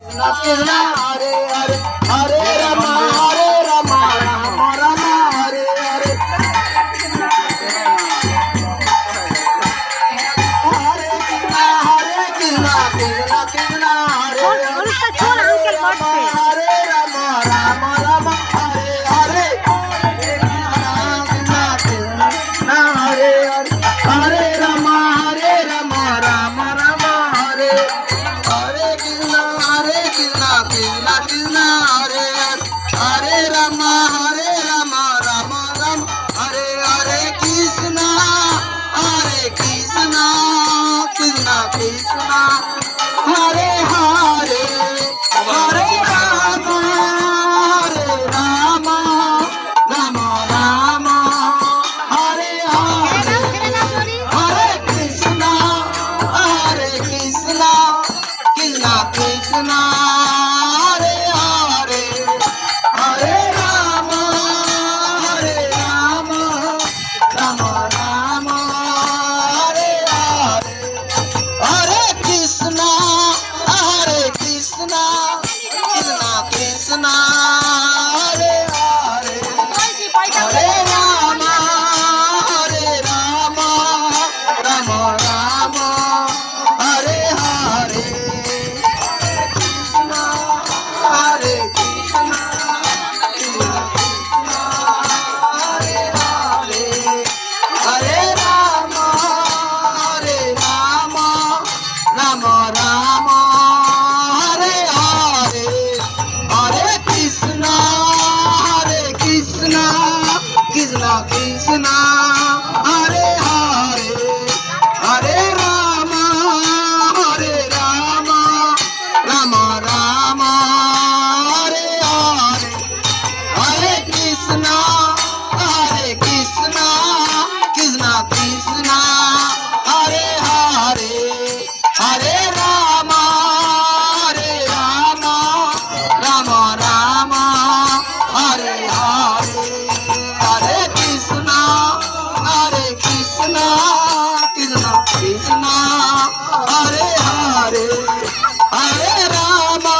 Krishna Hare Hare Hare Rama Rama Rama Hare Hare Hare Krishna Krishna Krishna Hare Hare Hare Rama Rama Rama Hare Hare Krishna Krishna Hare Hare Hare Rama Rama Rama Hare Hare Krishna Krishna Krishna Hare Hare Hare Rama Rama Rama Hare Hare Krishna Krishna Krishna Hare Hare Hare Rama Rama Rama Hare Hare Hare Krishna Krishna Krishna Hare Hare Hare Rama Rama Rama Hare Hare Hare Krishna Krishna Krishna Hare Hare Hare Rama Rama Rama Hare Hare Krishna Krishna Hare Hare Hare Rama Rama Rama Hare Hare Hare Krishna Krishna Krishna Hare Hare Hare Rama Rama Rama Hare Hare Hare Krishna Krishna Krishna Hare Hare Hare Rama Rama Rama Hare Hare Hare Krishna Krishna Krishna Hare Hare Hare Rama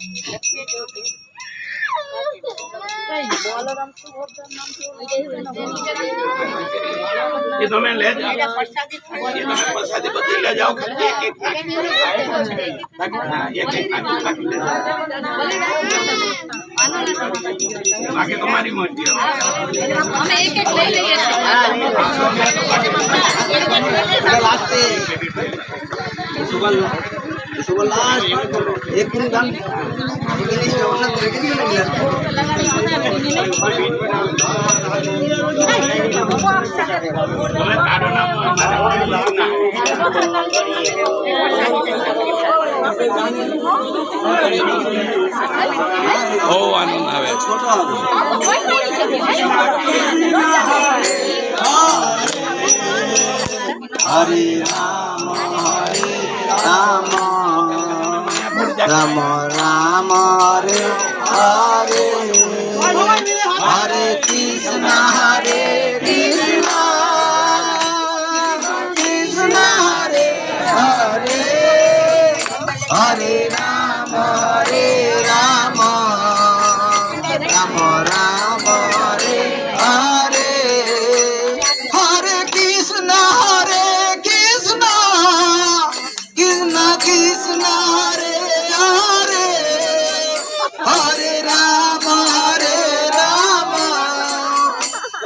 ये तो मैं ले जाऊँ, ये तो मैं प्रसादी पत्ती ले जाओ, एक बाकी तुम्हारी मर्जी है। हमें एक ले लेंगे। एक दिन गान ओ आनंद आवे ছোট হবে হরে রাম রাম রাম হরে হরে হরে কৃষ্ণ কৃষ্ণ হরে হরে হরে রাম রাম রাম হরে হরে হরে কৃষ্ণ কৃষ্ণ কৃষ্ণ হরে হরে হরে রাম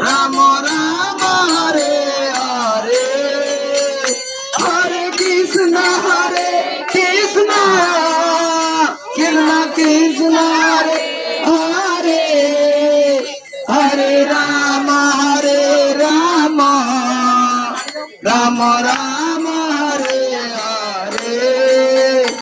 রাম রাম হরে হরে হরে কৃষ্ণ কৃষ্ণ কৃষ্ণ হরে হরে হরে রাম রাম রাম